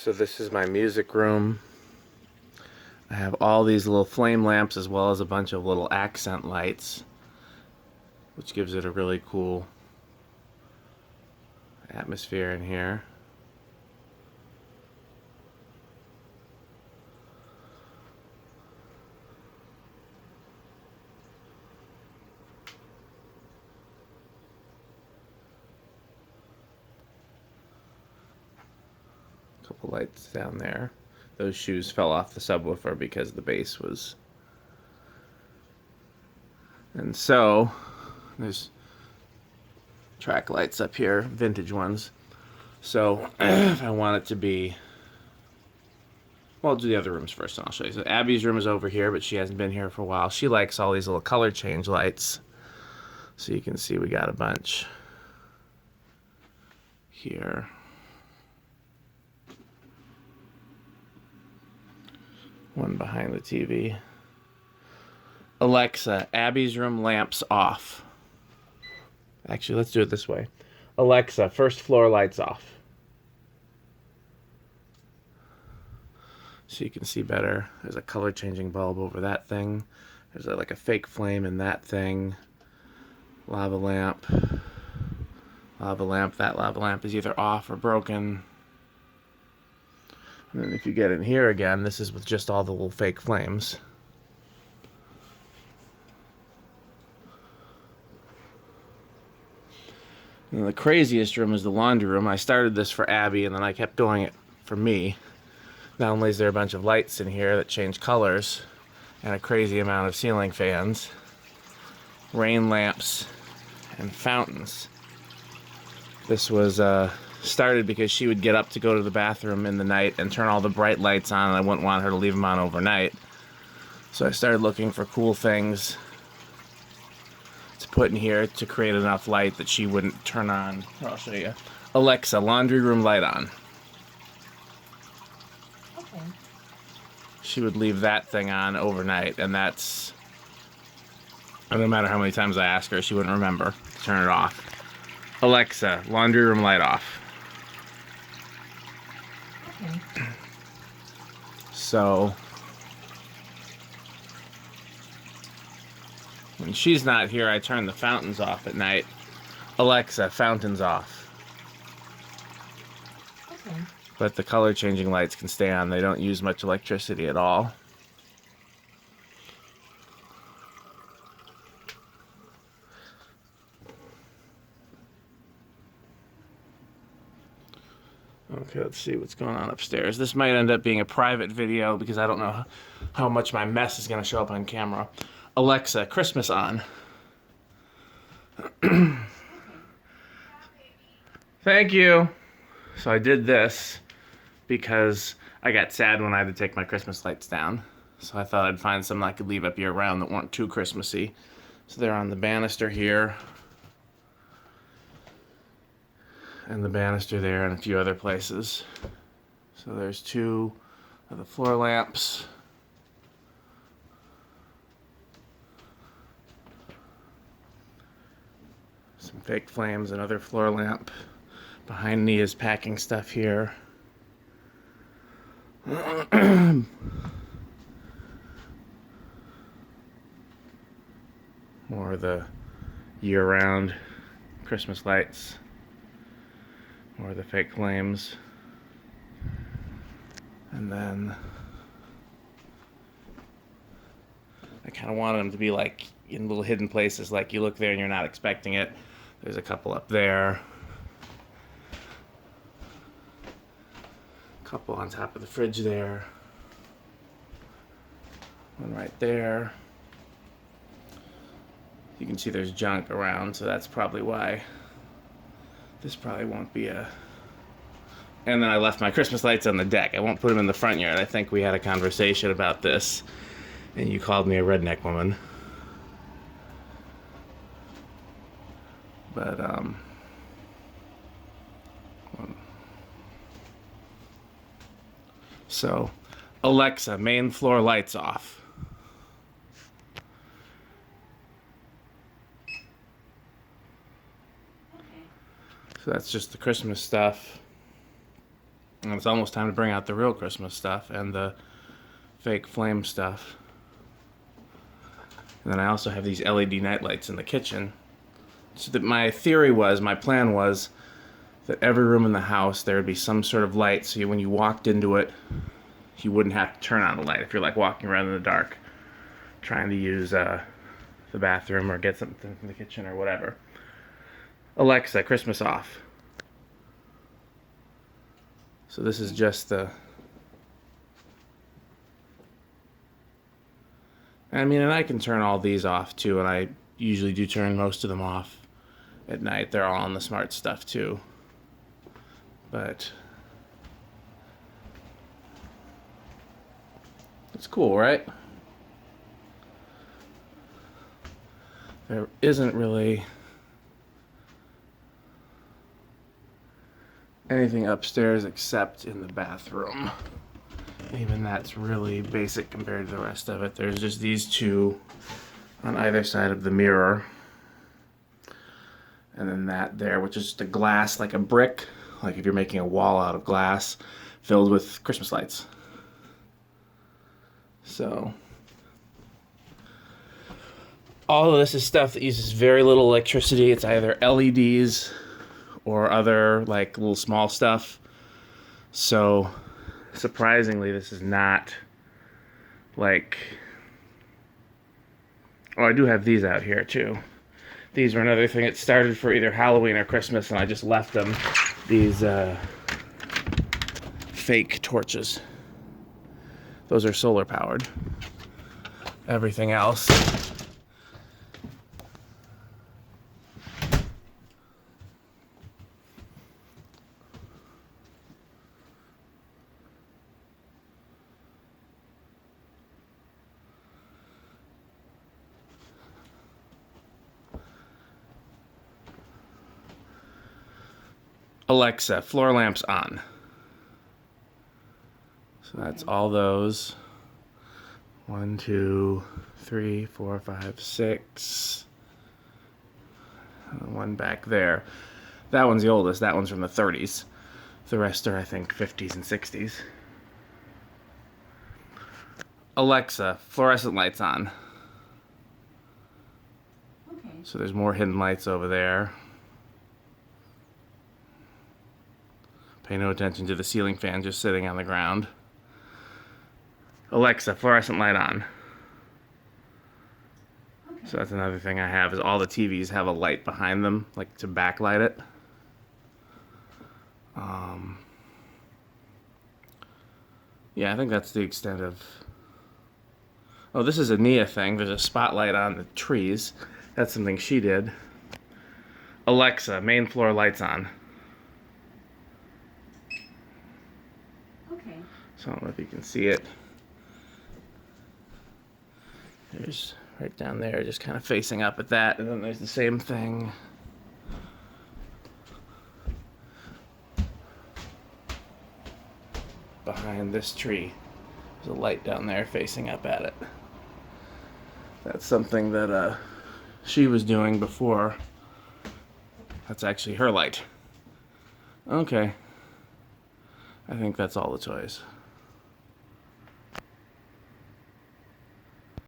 So this is my music room. I have all these little flame lamps as well as a bunch of little accent lights, which gives it a really cool atmosphere in here. Couple lights down there. Those shoes fell off the subwoofer because the bass was. And so there's track lights up here, vintage ones. So if I want it to be, well, I'll do the other rooms first and I'll show you. So Abby's room is over here, but she hasn't been here for a while. She likes all these little color change lights. So you can see we got a bunch here. One behind the TV. Alexa, Abby's room lamps off. Actually, let's do it this way. Alexa, first floor lights off. So you can see better. There's a color changing bulb over that thing. There's like a fake flame in that thing. Lava lamp. Lava lamp. That lava lamp is either off or broken. And then if you get in here again, this is with just all the little fake flames. And the craziest room is the laundry room. I started this for Abby and then I kept doing it for me. Not only is there a bunch of lights in here that change colors and a crazy amount of ceiling fans, rain lamps, and fountains. This was started because she would get up to go to the bathroom in the night and turn all the bright lights on, and I wouldn't want her to leave them on overnight. So I started looking for cool things to put in here to create enough light that she wouldn't turn on. Here, I'll show you. Alexa, laundry room light on. Okay. She would leave that thing on overnight, and that's, no matter how many times I ask her, she wouldn't remember to turn it off. Alexa, laundry room light off. Okay. So when she's not here, I turn the fountains off at night. Alexa, fountains off. Okay. But the color changing lights can stay on. They don't use much electricity at all. Okay, let's see what's going on upstairs. This might end up being a private video because I don't know how much my mess is going to show up on camera. Alexa, Christmas on. Thank you. So I did this because I got sad when I had to take my Christmas lights down. So I thought I'd find some I could leave up year round that weren't too Christmassy. So they're on the banister here. And the banister there and a few other places. So there's two of the floor lamps. Some fake flames, another floor lamp. Behind me is packing stuff here. More of the year-round Christmas lights. Or the fake flames. And then I kind of wanted them to be like in little hidden places, like you look there and you're not expecting it. There's a couple up there. A couple on top of the fridge there. One right there. You can see there's junk around, so that's probably why. This probably won't be a... And then I left my Christmas lights on the deck. I won't put them in the front yard. I think we had a conversation about this, and you called me a redneck woman. But, so, Alexa, main floor lights off. So that's just the Christmas stuff. And it's almost time to bring out the real Christmas stuff and the fake flame stuff. And then I also have these LED night lights in the kitchen. So that my plan was that every room in the house there would be some sort of light, so when you walked into it, you wouldn't have to turn on the light if you're like walking around in the dark trying to use the bathroom or get something from the kitchen or whatever. Alexa, Christmas off. So this is just the... I mean, and I can turn all these off too, and I usually do turn most of them off at night. They're all on the smart stuff too. But it's cool, right? There isn't really anything upstairs except in the bathroom. Even that's really basic compared to the rest of it. There's just these two on either side of the mirror. And then that there, which is just a glass, like a brick, like if you're making a wall out of glass, filled with Christmas lights. So, all of this is stuff that uses very little electricity. It's either LEDs or other, like, little small stuff. So, surprisingly, this is not, like... Oh, I do have these out here, too. These were another thing that started for either Halloween or Christmas, and I just left them. These fake torches. Those are solar powered. Everything else. Alexa, floor lamps on. So that's all those. 1, 2, 3, 4, 5, 6. And one back there. That one's the oldest. That one's from the 30s. The rest are, I think, 50s and 60s. Alexa, fluorescent lights on. Okay. So there's more hidden lights over there. Pay no attention to the ceiling fan just sitting on the ground. Alexa, fluorescent light on. Okay. So that's another thing I have, is all the TVs have a light behind them, like to backlight it. Yeah, I think that's the extent of... Oh, this is a Nia thing. There's a spotlight on the trees. That's something she did. Alexa, main floor lights on. So I don't know if you can see it. There's right down there, just kind of facing up at that, and then there's the same thing behind this tree. There's a light down there facing up at it. That's something that she was doing before. That's actually her light. Okay. I think that's all the toys.